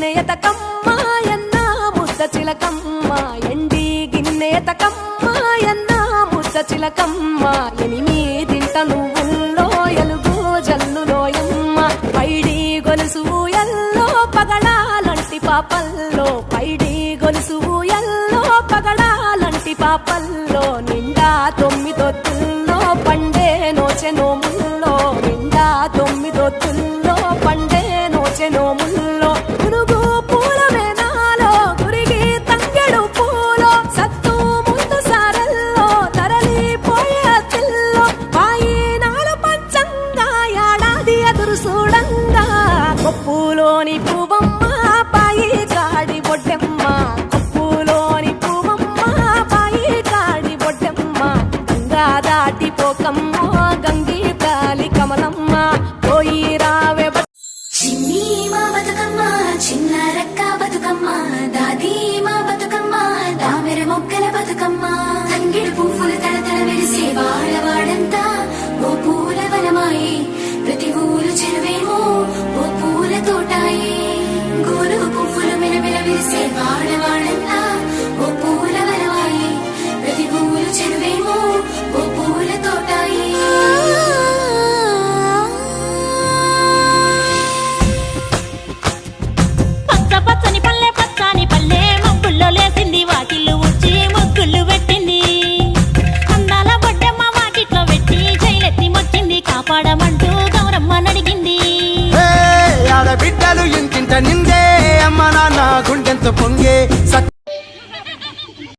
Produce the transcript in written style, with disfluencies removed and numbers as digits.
గిన్నెయతకమ్మ ఎన్న ముద్ద చిలకమ్మ ఎండి గిన్నెయతకమ్మ ఎన్న ముద్ద చిలకమ్మ ఎనిమిదింట నువ్వుల్లో ఎలుగు జల్లులోయమ్మ పైడి గొలుసు ఎల్లో పగడాలంటి పాపల్లో పైడి గొలుసు ఎల్లో పగడాలంటి పాపల్లో నిండా తొమ్మిదొత్తుల్లో పండే నోచె నోముల్లో నిండా తొమ్మిదొత్తుల్లో పండే నోచె నోముల్లో గునుగు పూల వేనాలో గురిగి తంగెడు పూలో సత్తు ముందు సారల్లో తరలిపోయే తిల్లో పాయినాలు పంచంగా ఏడాది ఎదురు చూడంగా కొప్పులోని పువ్వమ్మ పాయి కాడి బొడ్డెమ్మ కొప్పులోని పువ్వమ్మ పాయి కాడి బొడ్డెమ్మ గంగా దాటిపోకమ్మ గంగి కాలి కమలమ్మ పోయి రావే చిన్ని మా బతుకమ్మ చిన్న రక్క బతుకమ్మ దాది మా బతుకమ్మ దామెర మొక్కల బతుకమ్మ తంగిడు పువ్వులు తడతడ మెరిసే వాడవాడంతా ఓ పూల వనమాయే ప్రతి ఊరు చెరువేమో ఓ పూల తోటాయే గోరుగు పువ్వులు మెలమెల మెరిసే వాడవాడంతా ఓ పూల వనమాయే ప్రతి ఊరు చెరువేమో ఓ పూల తోటాయే పచ్చని పల్లె పచ్చని పల్లె మబ్బుల్లో లేసింది వాకిళ్ళు ఊడ్చి ముగ్గులు పెట్టింది అందాల బొడ్డమ్మ వాకిట్లో పెట్టి జైలెత్తి మొచ్చింది కాపాడమంటూ గౌరమ్మ నడిగింది ఆడబిడ్డలు ఇంటింట నిందే అమ్మ నాన్న గుండెంత పొంగే